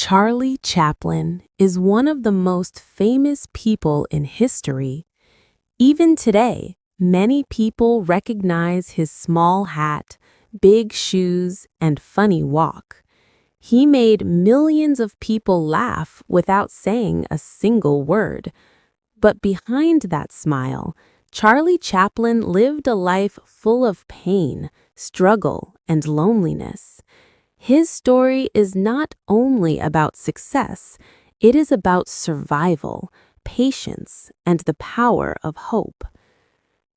Charlie Chaplin is one of the most famous people in history. Even today, many people recognize his small hat, big shoes, and funny walk. He made millions of people laugh without saying a single word. But behind that smile, Charlie Chaplin lived a life full of pain, struggle, and loneliness. His story is not only about success, it is about survival, patience, and the power of hope.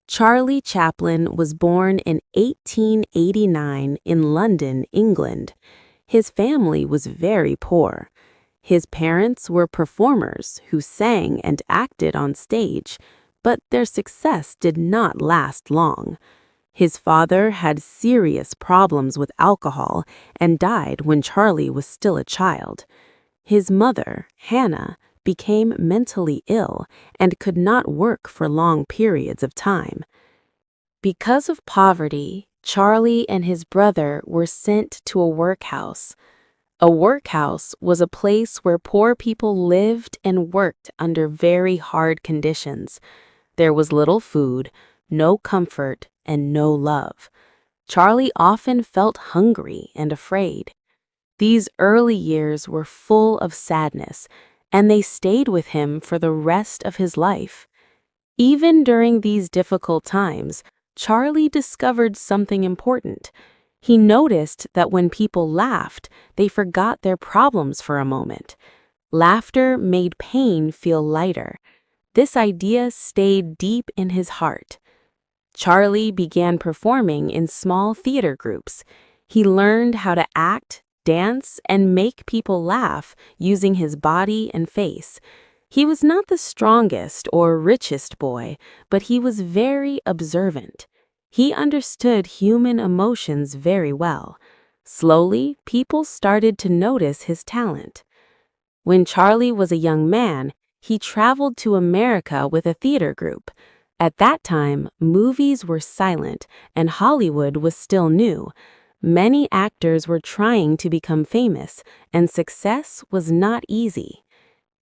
Charlie Chaplin was born in 1889 in London, England. His family was very poor. His parents were performers who sang and acted on stage, but their success did not last long. His father had serious problems with alcohol and died when Charlie was still a child. His mother, Hannah, became mentally ill and could not work for long periods of time. Because of poverty, Charlie and his brother were sent to a workhouse. A workhouse was a place where poor people lived and worked under very hard conditions. There was little food, no comfort, and no love. Charlie often felt hungry and afraid. These early years were full of sadness, and they stayed with him for the rest of his life. Even during these difficult times, Charlie discovered something important. He noticed that when people laughed, they forgot their problems for a moment. Laughter made pain feel lighter. This idea stayed deep in his heart. Charlie began performing in small theater groups. He learned how to act, dance, and make people laugh using his body and face. He was not the strongest or richest boy, but he was very observant. He understood human emotions very well. Slowly, people started to notice his talent. When Charlie was a young man, he traveled to America with a theater group. At that time, movies were silent and Hollywood was still new. Many actors were trying to become famous, and success was not easy.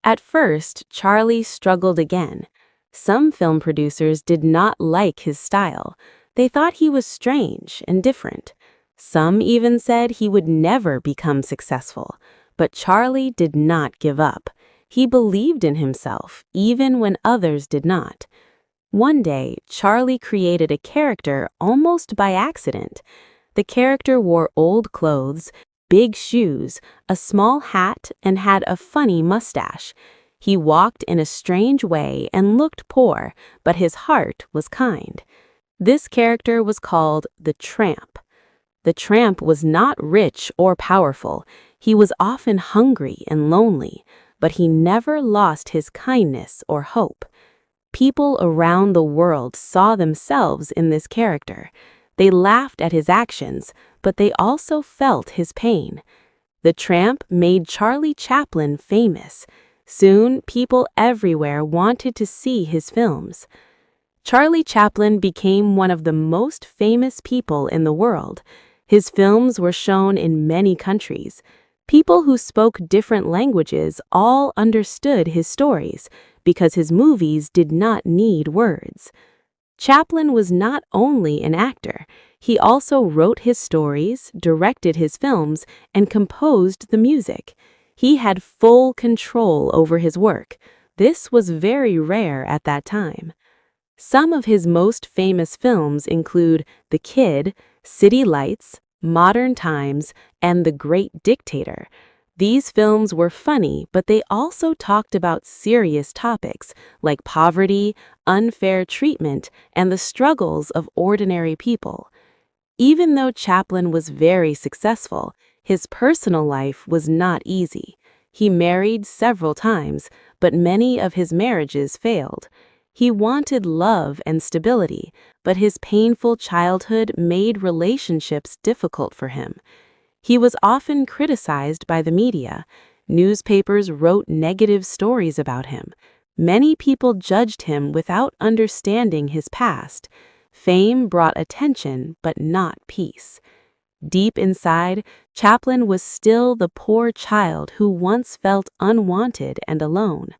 At first, Charlie struggled again. Some film producers did not like his style. They thought he was strange and different. Some even said he would never become successful. But Charlie did not give up. He believed in himself, even when others did not. One day, Charlie created a character almost by accident. The character wore old clothes, big shoes, a small hat, and had a funny mustache. He walked in a strange way and looked poor, but his heart was kind. This character was called the Tramp. The Tramp was not rich or powerful. He was often hungry and lonely, but he never lost his kindness or hope. People around the world saw themselves in this character. They laughed at his actions, but they also felt his pain. The Tramp made Charlie Chaplin famous. Soon, people everywhere wanted to see his films. Charlie Chaplin became one of the most famous people in the world. His films were shown in many countries. People who spoke different languages all understood his stories, because his movies did not need words. Chaplin was not only an actor, he also wrote his stories, directed his films, and composed the music. He had full control over his work. This was very rare at that time. Some of his most famous films include The Kid, City Lights, Modern Times, and The Great Dictator. These films were funny, but they also talked about serious topics like poverty, unfair treatment, and the struggles of ordinary people. Even though Chaplin was very successful, his personal life was not easy. He married several times, but many of his marriages failed. He wanted love and stability, but his painful childhood made relationships difficult for him. He was often criticized by the media. Newspapers wrote negative stories about him. Many people judged him without understanding his past. Fame brought attention, but not peace. Deep inside, Chaplin was still the poor child who once felt unwanted and alone.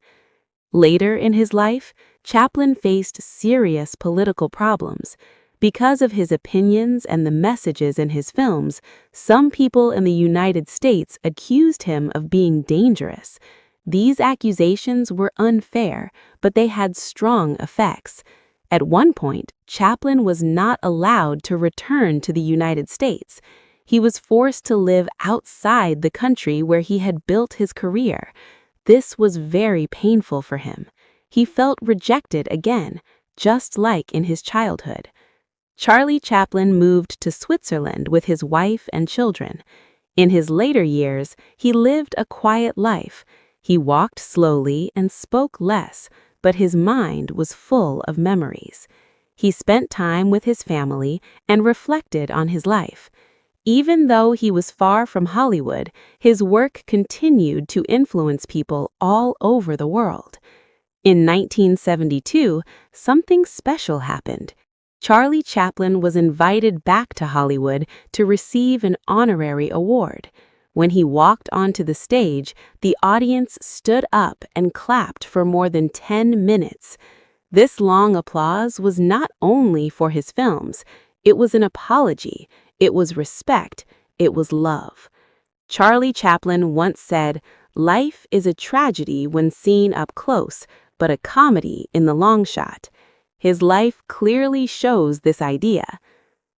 Later in his life, Chaplin faced serious political problems. Because of his opinions and the messages in his films, some people in the United States accused him of being dangerous. These accusations were unfair, but they had strong effects. At one point, Chaplin was not allowed to return to the United States. He was forced to live outside the country where he had built his career. This was very painful for him. He felt rejected again, just like in his childhood. Charlie Chaplin moved to Switzerland with his wife and children. In his later years, he lived a quiet life. He walked slowly and spoke less, but his mind was full of memories. He spent time with his family and reflected on his life. Even though he was far from Hollywood, his work continued to influence people all over the world. In 1972, something special happened. Charlie Chaplin was invited back to Hollywood to receive an honorary award. When he walked onto the stage, the audience stood up and clapped for more than 10 minutes. This long applause was not only for his films. It was an apology. It was respect. It was love. Charlie Chaplin once said, "Life is a tragedy when seen up close, but a comedy in the long shot." His life clearly shows this idea.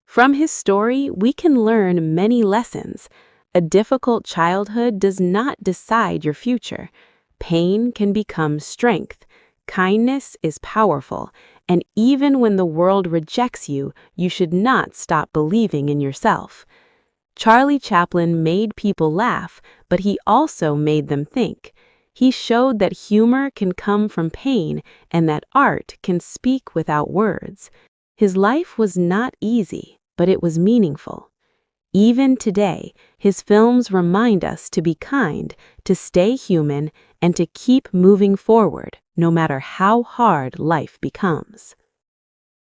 From his story, we can learn many lessons. A difficult childhood does not decide your future. Pain can become strength. Kindness is powerful, and even when the world rejects you, you should not stop believing in yourself. Charlie Chaplin made people laugh, but he also made them think. He showed that humor can come from pain and that art can speak without words. His life was not easy, but it was meaningful. Even today, his films remind us to be kind, to stay human, and to keep moving forward, no matter how hard life becomes.